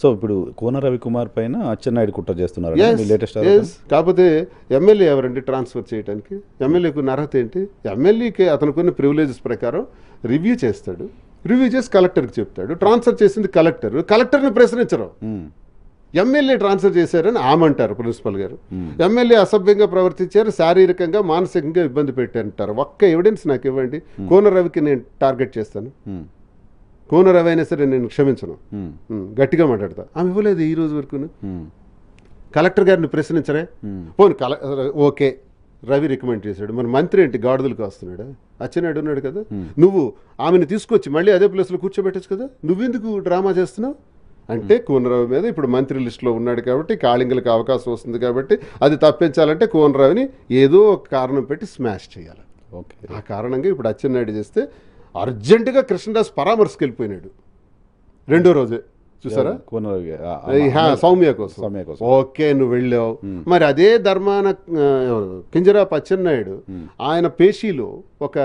So ఇప్పుడు కోన రవికుమార్ పైన అచ్చెన్నాయుడు కుట్ర చేస్తున్నారు లేటెస్ట్. కాకపోతే ఎమ్మెల్యే ఎవరండి ట్రాన్స్ఫర్ చేయడానికి? ఎమ్మెల్యేకు అర్హత ఏంటి? ఎమ్మెల్యేకి అతనుకున్న ప్రివిలేజెస్ ప్రకారం రివ్యూ చేస్తాడు, రివ్యూ చేసి కలెక్టర్కి చెప్తాడు. ట్రాన్స్ఫర్ చేసింది కలెక్టర్ని ప్రశ్నించరు. ఎమ్మెల్యే ట్రాన్స్ఫర్ చేశారని ఆమంటారు ప్రిన్సిపల్ గారు. ఎమ్మెల్యే అసభ్యంగా ప్రవర్తించారు, శారీరకంగా మానసికంగా ఇబ్బంది పెట్టారంటారు. ఒక్క ఎవిడెన్స్ నాకు ఇవ్వండి. కోన రవికి నేను టార్గెట్ చేస్తాను, కోన రవి అయినా సరే నేను క్షమించను, గట్టిగా మాట్లాడతా. ఆమె ఇవ్వలేదు ఈ రోజు వరకు. కలెక్టర్ గారిని ప్రశ్నించరే? పోనీ ఓకే రవి రికమెండ్ చేశాడు, మరి మంత్రి ఏంటి గాడిదలకు వస్తున్నాడా? అచ్చెన్నాయుడు ఉన్నాడు కదా, నువ్వు ఆమెను తీసుకొచ్చి మళ్ళీ అదే ప్లేస్లో కూర్చోబెట్టచ్చు కదా, నువ్వెందుకు డ్రామా చేస్తున్నావు? అంటే కోనరావు మీద ఇప్పుడు మంత్రి లిస్టులో ఉన్నాడు కాబట్టి కాళింగులకు అవకాశం వస్తుంది కాబట్టి అది తప్పించాలంటే కోనరావుని ఏదో ఒక కారణం పెట్టి స్మాష్ చేయాలి. ఓకే, ఆ కారణంగా ఇప్పుడు అచ్చెన్నాయుడు చేస్తే అర్జెంటుగా కృష్ణదాస్ పరామర్శకు వెళ్ళిపోయినాడు రెండో రోజే. చూసారా? సౌమ్య కోసం. ఓకే, నువ్వు వెళ్ళావు. మరి అదే ధర్మాన కింజరాపు అచ్చెన్నాయుడు ఆయన పేషీలో ఒక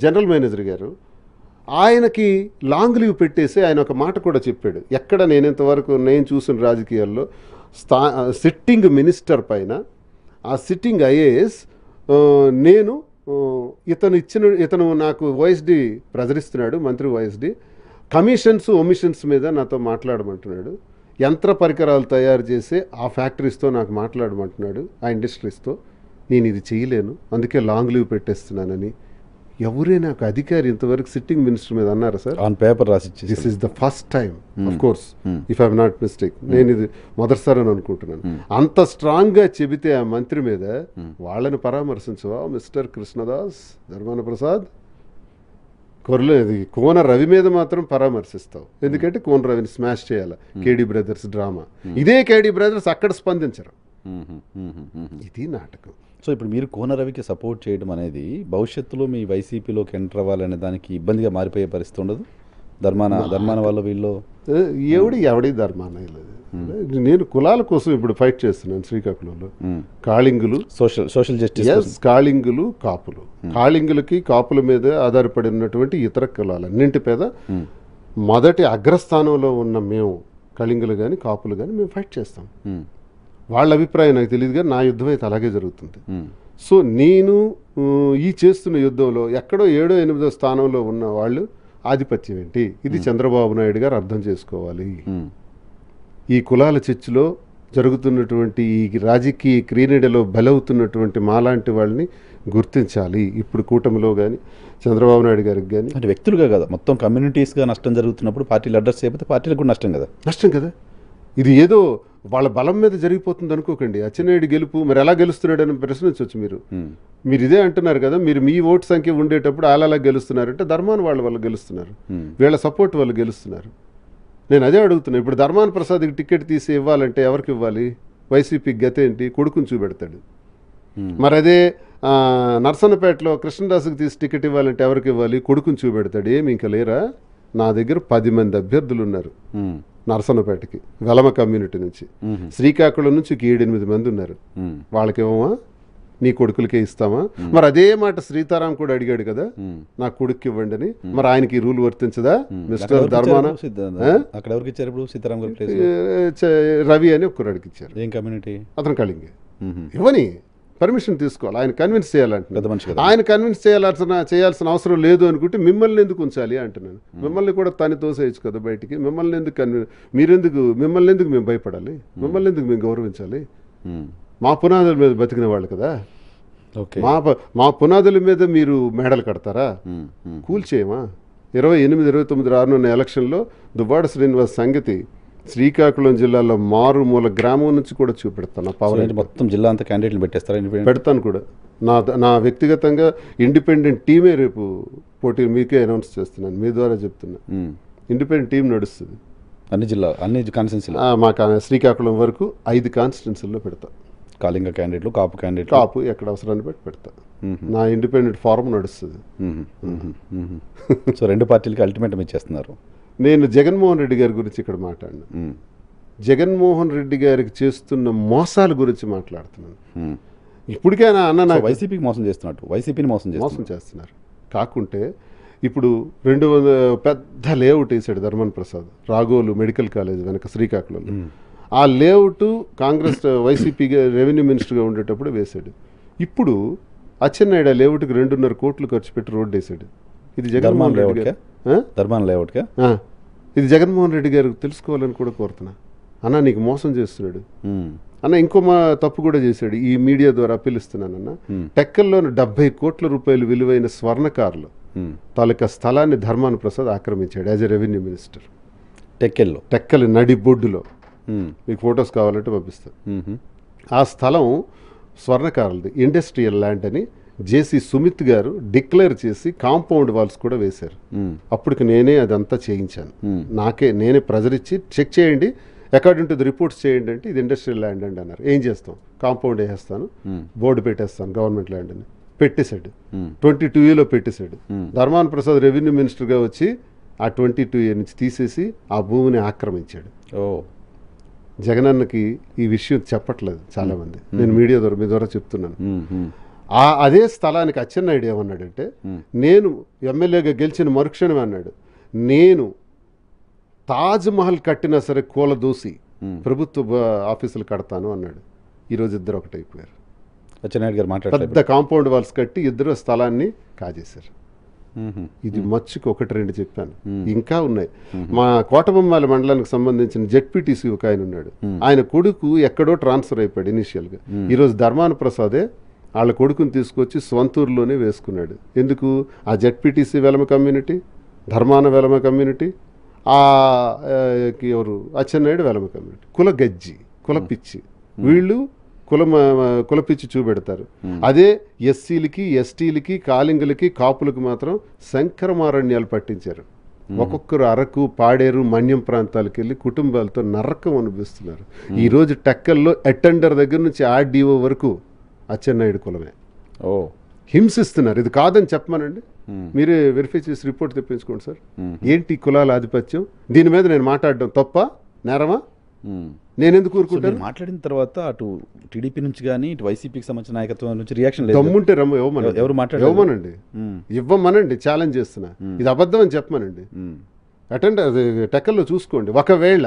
జనరల్ మేనేజర్ గారు ఆయనకి లాంగ్ లీవ్ పెట్టేసి ఆయన ఒక మాట కూడా చెప్పాడు. ఎక్కడ నేనింతవరకు నేను చూసిన రాజకీయాల్లో సిట్టింగ్ మినిస్టర్ పైన ఆ సిట్టింగ్ ఐఏఎస్ నేను ఇతను నాకు ఓఎస్డి ప్రజరిస్తున్నాడు, మంత్రి ఓఎస్డి, కమిషన్స్ ఒమిషన్స్ మీద నాతో మాట్లాడమంటున్నాడు, యంత్ర పరికరాలు తయారు చేసే ఆ ఫ్యాక్టరీస్తో నాకు మాట్లాడమంటున్నాడు, ఆ ఇండస్ట్రీస్తో. నేను ఇది చేయలేను, అందుకే లాంగ్ లీవ్ పెట్టేస్తున్నానని ఎవరైనా ఒక అధికారి ఇంతవరకు సిట్టింగ్ మినిస్టర్ మీద అన్నారా సార్? ఆన్ పేపర్ రాసి this is the first time, of course if I'm not mistake, నేను ఇది మొదటిసారి అని అనుకుంటున్నాను. అంత స్ట్రాంగ్గా చెబితే ఆ మంత్రి మీద వాళ్ళని పరామర్శించవా మిస్టర్ కృష్ణదాస్, ధర్మాన ప్రసాద్? కోన రవి మీద మాత్రం పరామర్శిస్తావు, ఎందుకంటే కోన రవిని స్మాష్ చేయాలి. కేడీ బ్రదర్స్ డ్రామా, ఇదే కేడీ బ్రదర్స్ అక్కడ స్పందించరు. ఇది నాటకం. సో ఇప్పుడు మీరు కోన రవికి సపోర్ట్ చేయడం అనేది భవిష్యత్తులో మీ వైసీపీలోకి ఎంటర్ అవ్వాలనే దానికి ఇబ్బందిగా మారిపోయే పరిస్థితి ఉండదు? ధర్మాన వాళ్ళ వీళ్ళు ఎవడి ధర్మాన లేదు. నేను కులాల కోసం ఇప్పుడు ఫైట్ చేస్తున్నాను శ్రీకాకుళంలో. కాళింగులు, సోషల్ జస్టిస్, కాళింగులు, కాపులు. కాళింగులకి కాపుల మీద ఆధారపడి ఉన్నటువంటి ఇతర కులాలన్నింటి మీద మొదటి అగ్రస్థానంలో ఉన్న మేము కళింగులు కానీ కాపులు కానీ మేము ఫైట్ చేస్తాం. వాళ్ళ అభిప్రాయం నాకు తెలియదు కానీ నా యుద్ధం అయితే అలాగే జరుగుతుంది. సో నేను ఈ చేస్తున్న యుద్ధంలో ఎక్కడో 7వ 8వ స్థానంలో ఉన్న వాళ్ళు ఆధిపత్యం ఏంటి, ఇది చంద్రబాబు నాయుడు గారు అర్థం చేసుకోవాలి. ఈ కులాల చర్చలో జరుగుతున్నటువంటి ఈ రాజకీయ క్రీడలో బలవుతున్నటువంటి మాలాంటి వాళ్ళని గుర్తించాలి. ఇప్పుడు కూటమిలో కానీ చంద్రబాబు నాయుడు గారికి కానీ, అంటే వ్యక్తులుగా కదా, మొత్తం కమ్యూనిటీస్గా నష్టం జరుగుతున్నప్పుడు పార్టీలు అడ్రస్ చేయకపోతే పార్టీలకు కూడా నష్టం కదా. నష్టం కదా. ఇది ఏదో వాళ్ళ బలం మీద జరిగిపోతుంది అనుకోకండి. అచ్చెన్నాయుడు గెలుపు మరి ఎలా గెలుస్తున్నాడు అని ప్రశ్నించవచ్చు మీరు. మీరు ఇదే అంటున్నారు కదా, మీరు మీ ఓటు సంఖ్య ఉండేటప్పుడు అలా గెలుస్తున్నారంటే ధర్మాన వాళ్ళు గెలుస్తున్నారు, వీళ్ళ సపోర్ట్ వాళ్ళు గెలుస్తున్నారు. నేను అదే అడుగుతున్నాను. ఇప్పుడు ధర్మాన ప్రసాద్కి టికెట్ తీసి ఇవ్వాలంటే ఎవరికి ఇవ్వాలి? వైసీపీకి గత ఏంటి? కొడుకుని చూపెడతాడు. మరి అదే నర్సన్నపేటలో కృష్ణదాసుకి తీసి టికెట్ ఇవ్వాలంటే ఎవరికి ఇవ్వాలి? కొడుకుని చూపెడతాడు. ఏమి ఇంకా లేరా? నా దగ్గర 10 మంది అభ్యర్థులు ఉన్నారు నరసన్నపేటకి, వెలమ కమ్యూనిటీ నుంచి. శ్రీకాకుళం నుంచి 7-8 మంది ఉన్నారు. వాళ్ళకేమో నీ కొడుకులకే ఇస్తామా? మరి అదే మాట సీతారాం కూడా అడిగాడు కదా, నా కొడుకు ఇవ్వండి అని. మరి ఆయనకి రూల్ వర్తించదా? మిస్టర్ ధర్మాన రవి అని ఒక్కడికి ఇచ్చారు. ఏం కమ్యూనిటీ? అతను కళింగే. ఇవ్వని పర్మిషన్ తీసుకోవాలి, ఆయన కన్విన్స్ చేయాలంటే. ఆయన కన్విన్స్ చేయాల్సిన అవసరం లేదు అనుకుంటే మిమ్మల్ని ఎందుకు ఉంచాలి అంటున్నాను. మిమ్మల్ని కూడా తని తోసేయచ్చు కదా బయటికి. మిమ్మల్ని ఎందుకు మేము భయపడాలి? మిమ్మల్ని ఎందుకు మేము గౌరవించాలి? మా పునాదుల మీద బతికిన వాళ్ళు కదా. మా పునాదుల మీద మీరు మేడలు కడతారా? కూల్చేయమా? 28, 29 రానున్న ఎలక్షన్లో దువ్వాడ శ్రీనివాస్ సంగతి శ్రీకాకుళం జిల్లాలో మారుమూల గ్రామం నుంచి కూడా చూపెడతాను. పవర్ మొత్తం జిల్లా అంతా క్యాండిడేట్లు పెట్టేస్తారా? పెడతాను కూడా. నా వ్యక్తిగతంగా ఇండిపెండెంట్ టీమే రేపు పోటీ మీకే అనౌన్స్ చేస్తున్నాను, మీ ద్వారా చెప్తున్నా. ఇండిపెండెంట్ టీం నడుస్తుంది అన్ని కాన్స్టిట్యున్సీలు. మా శ్రీకాకుళం వరకు 5 కాన్స్టిట్యున్సీల్లో పెడతా. కాళింగ క్యాండిడేట్లు, కాపు క్యాండిడేట్, కాపు ఎక్కడ అవసరాన్ని బట్టి పెడతా. నా ఇండిపెండెంట్ ఫారం నడుస్తుంది. సో 2 పార్టీలకి అల్టిమేటం ఇచ్చేస్తున్నారు. నేను జగన్మోహన్ రెడ్డి గారి గురించి ఇక్కడ మాట్లాడినా. జగన్మోహన్ రెడ్డి గారికి చేస్తున్న మోసాల గురించి మాట్లాడుతున్నాను. ఇప్పటికైనా అన్న వైసీపీకి మోసం చేస్తున్నట్టు, వైసీపీని మోసం చేస్తున్నారు. కాకుంటే ఇప్పుడు 200 పెద్ద లేఅవుట్ వేసాడు ధర్మాన ప్రసాద్ రాఘోలు మెడికల్ కాలేజ్ వెనక శ్రీకాకుళంలో. ఆ లేఅవుట్ కాంగ్రెస్ వైసీపీ రెవెన్యూ మినిస్టర్గా ఉండేటప్పుడు వేశాడు. ఇప్పుడు అచ్చెన్నాయుడు ఆ లేఅవుట్కి 2.5 కోట్లు ఖర్చు పెట్టి రోడ్డు వేశాడు. ఇది జగన్మోహన్ రెడ్డి గారు ధర్మాన లేఅవుట్గా ఇది జగన్మోహన్ రెడ్డి గారు తెలుసుకోవాలని కూడా కోరుతున్నా. అన్న నీకు మోసం చేస్తున్నాడు అన్న. ఇంకో మా తప్పు కూడా చేశాడు. ఈ మీడియా ద్వారా పిలుస్తున్నానన్న. టెక్కల్లోని 70 కోట్ల రూపాయలు విలువైన స్వర్ణకారులు తాలూకా స్థలాన్ని ధర్మాన ప్రసాద్ ఆక్రమించాడు as a revenue minister. Tekkali నడి బొడ్డులో మీకు ఫొటోస్ కావాలంటే పంపిస్తాను. ఆ స్థలం స్వర్ణకారులది, ఇండస్ట్రియల్ ల్యాండ్ అని జేసీ సుమిత్ గారు డిక్లేర్ చేసి కాంపౌండ్ వాల్స్ కూడా వేశారు. అప్పటికి నేనే అదంతా చేయించాను. నేనే ప్రెజర్ ఇచ్చి చెక్ చేయండి, అకార్డింగ్ టు ది రిపోర్ట్స్ చేయండి అంటే ఇది ఇండస్ట్రియల్ ల్యాండ్ అండి అన్నారు. ఏం చేస్తాం, కాంపౌండ్ వేసేస్తాను, బోర్డు పెట్టేస్తాను గవర్నమెంట్ ల్యాండ్ అని పెట్టేశాడు. 22A పెట్టేశాడు. ధర్మాన ప్రసాద్ రెవెన్యూ మినిస్టర్గా వచ్చి ఆ 22A నుంచి తీసేసి ఆ భూమిని ఆక్రమించాడు. జగనన్నకి ఈ విషయం చెప్పట్లేదు చాలామంది, నేను మీడియా ద్వారా మీ ద్వారా చెప్తున్నాను. అదే స్థలానికి అచ్చెన్నాయుడు ఏమన్నాడంటే, నేను ఎమ్మెల్యేగా గెలిచిన మరుక్షణం అన్నాడు, నేను తాజ్మహల్ కట్టినా సరే కూలదూసి ప్రభుత్వ ఆఫీసులు కడతాను అన్నాడు. ఈరోజు ఇద్దరు ఒకటైపోయారు. అచ్చెన్నాయుడు గారు పెద్ద కాంపౌండ్ వాల్స్ కట్టి ఇద్దరు స్థలాన్ని కాజేశారు. ఇది మచ్చుకు 1-2 చెప్పాను, ఇంకా ఉన్నాయి. మా కోటబొమ్మాల మండలానికి సంబంధించిన జెడ్పీటీసీ ఒక ఆయన ఉన్నాడు. ఆయన కొడుకు ఎక్కడో ట్రాన్స్ఫర్ అయిపోయాడు ఇనిషియల్గా. ఈరోజు ధర్మాన ప్రసాదే వాళ్ళ కొడుకుని తీసుకొచ్చి స్వంతూరులోనే వేసుకున్నాడు. ఎందుకు, ఆ ZPTC Velama community, Dharmana Velama community, ఎవరు అచ్చెన్నాయుడు వెలమ కమ్యూనిటీ, కుల గజ్జి, కుల పిచ్చి, వీళ్ళు కులపిచ్చి చూపెడతారు. అదే ఎస్సీలకి, ఎస్టీలకి, కాలింగులకి, కాపులకు మాత్రం శంకరమారణ్యాలు పట్టించారు. ఒక్కొక్కరు అరకు, పాడేరు, మన్యం ప్రాంతాలకు వెళ్ళి కుటుంబాలతో నరకం అనిపిస్తున్నారు. ఈరోజు టెక్కల్లో అటెండర్ దగ్గర నుంచి ఆర్డీఓ వరకు అచ్చెన్నాయుడు కులమే. హింసిస్తున్నారు. ఇది కాదని చెప్పమనండి, మీరే వెరిఫై చేసి రిపోర్ట్ తెప్పించుకోండి సార్. ఏంటి కులాల ఆధిపత్యం? దీని మీద నేను మాట్లాడడం తప్ప, నేరమా? నేనెందుకు ఊరుకుంటాను? మాట్లాడిన తర్వాత అటు టీడీపీ నుంచి కానీ ఇటు వైసీపీకి సంబంధించిన నాయకత్వం నుంచి రియాక్షన్ లేదు. దమ్ముంటే ఇవ్వమనండి, ఇవ్వమనండి, ఛాలెంజ్ చేస్తున్నా. ఇది అబద్ధం అని చెప్పమనండి. టెక్కల్లో చూసుకోండి. ఒకవేళ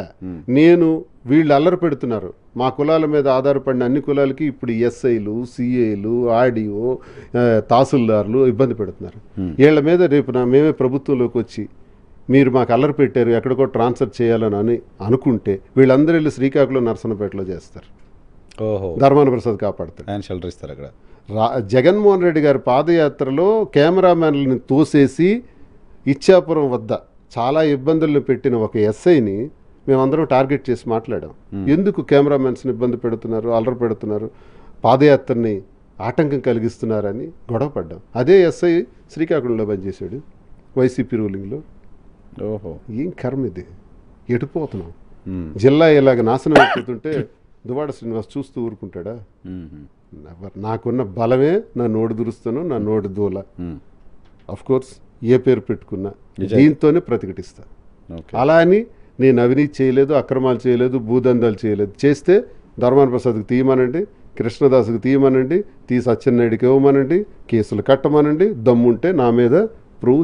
నేను వీళ్ళు అల్లరి పెడుతున్నారు, మా కులాల మీద ఆధారపడిన అన్ని కులాలకి ఇప్పుడు ఎస్ఐలు, సిఐలు, ఆర్డీఓ, తహసీల్దార్లు ఇబ్బంది పెడుతున్నారు. వీళ్ళ మీద రేపు మేమే ప్రభుత్వంలోకి వచ్చి మీరు మాకు అల్లరి పెట్టారు, ఎక్కడికో ట్రాన్స్ఫర్ చేయాలని అనుకుంటే వీళ్ళందరూ వెళ్ళి శ్రీకాకుళం, నరసన్నపేటలో చేస్తారు. ధర్మాన ప్రసాద్ కాపాడతారు, ఆయన షెల్టర్ ఇస్తారు అక్కడ. జగన్మోహన్ రెడ్డి గారి పాదయాత్రలో కెమెరామ్యాన్లను తోసేసి ఇచ్చాపురం వద్ద చాలా ఇబ్బందులను పెట్టిన ఒక ఎస్ఐని మేమందరం టార్గెట్ చేసి మాట్లాడాం. ఎందుకు కెమెరామెన్స్ని ఇబ్బంది పెడుతున్నారు, అల్లరి పెడుతున్నారు, పాదయాత్రని ఆటంకం కలిగిస్తున్నారని గొడవ పడ్డాం. అదే ఎస్ఐ శ్రీకాకుళంలో పనిచేశాడు వైసీపీ రూలింగ్లో. ఏం కర్మ ఇది, ఎటుపోతున్నాం? జిల్లా ఇలాగ నాశనం అయిపోతుంటే దువాడ శ్రీనివాస్ చూస్తూ ఊరుకుంటాడా? నాకున్న బలమే నా నోడు దురుస్తాను, నా నోడు దూల. అఫ్ కోర్స్ ఏ పేరు పెట్టుకున్నా దీంతోనే ప్రతిఘటిస్తా. అలా అని నేను అవినీతి చేయలేదు, అక్రమాలు చేయలేదు, భూదందాలు చేయలేదు. చేస్తే ధర్మాన ప్రసాద్కి తీయమనండి, కృష్ణదాస్కి తీయమనండి, తీసి అచ్చెన్నాయుడికి ఇవ్వమనండి, కేసులు కట్టమనండి, దమ్ముంటే నా మీద ప్రూవ్